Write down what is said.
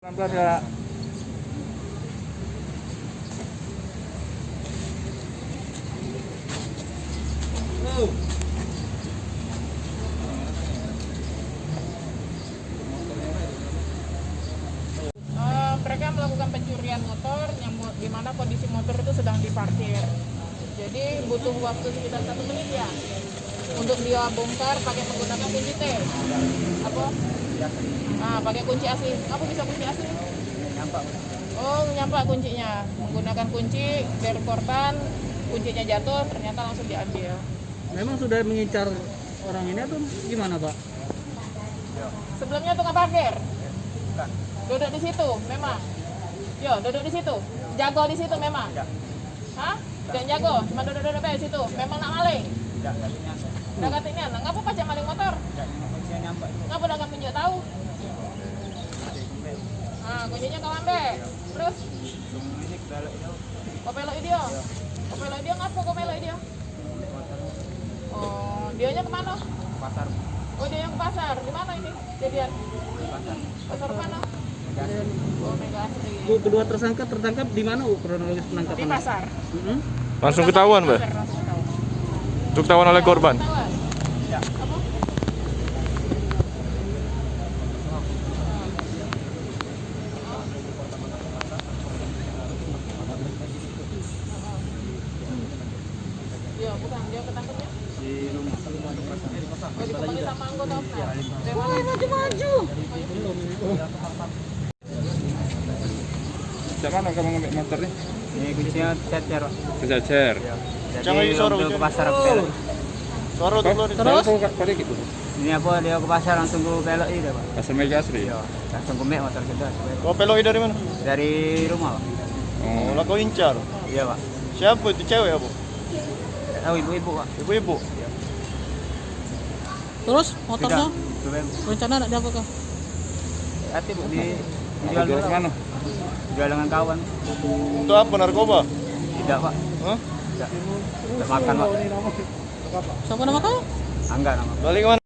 19 ya. Mereka melakukan pencurian motor yang di mana kondisi motor itu sedang diparkir. Jadi butuh waktu sekitar 1 menit ya untuk dia bongkar pakai menggunakan kunci T. Apa? Pakai kunci asli. Apa bisa kunci asli? Nyampak. Oh, nyampak kuncinya. Menggunakan kunci dari portan, kuncinya jatuh, ternyata langsung diambil. Memang sudah mengincar orang ini atau gimana, Pak? Sebelumnya tukang parkir. Duduk di situ, memang. Yo, duduk di situ. Jago di situ memang. Hah? Jangan jago, cuma duduk-duduk di situ. Memang nak maling. Dah katanya, ngapa pajak maling motor? Ngapa dah kamu tunjuk tahu? Kuncinya kau ambil. Terus? Kau pelok dia. Kau pelok dia ngapa kau pelok dia? Oh, dianya kemana? Pasar. Oh, dia yang ke pasar. Di mana ini? Jadian? Pasar. Pasar mana? Oh, Mega Asri. Kedua tersangka tertangkap di mana, kronologis penangkapan? Di pasar. Langsung ketahuan, Mbak? Langsung ketahuan. Untuk ketahuan oleh korban? Ketahuan. Ya. Apa? Iya, bukan. Dia ketangkepnya? Di rumah. Oh, ditemani sama anggota OPNAS. Dari mana? Maju-maju. Siapa mana kamu ngambil motor nih? Ini kuncinya cecer, Pak. Kejajar. Jadi untuk ke pasar belok. Terus? Kali gitu. Ini apa dia ke pasar langsung ke belok ini, Pak. Pasar Mega Asri. Iya, langsung ke mek motor kita. Kau peloi dari mana? Dari rumah, Pak. Oh, Lah kau incar. Iya, Pak. Siapa itu cewek apa? Nggak tahu ibu-ibu, Pak. Ibu-ibu. Terus motornya Tidak. rencana nak diapa kah? Hati, Bu, jual dijual mana? Jual dengan kawan. Untuk apa narkoba? Tidak, Pak. Hah? Tidak. Tidak makan, Pak. Siapa nama kau? Angga nama. Balik ke mana?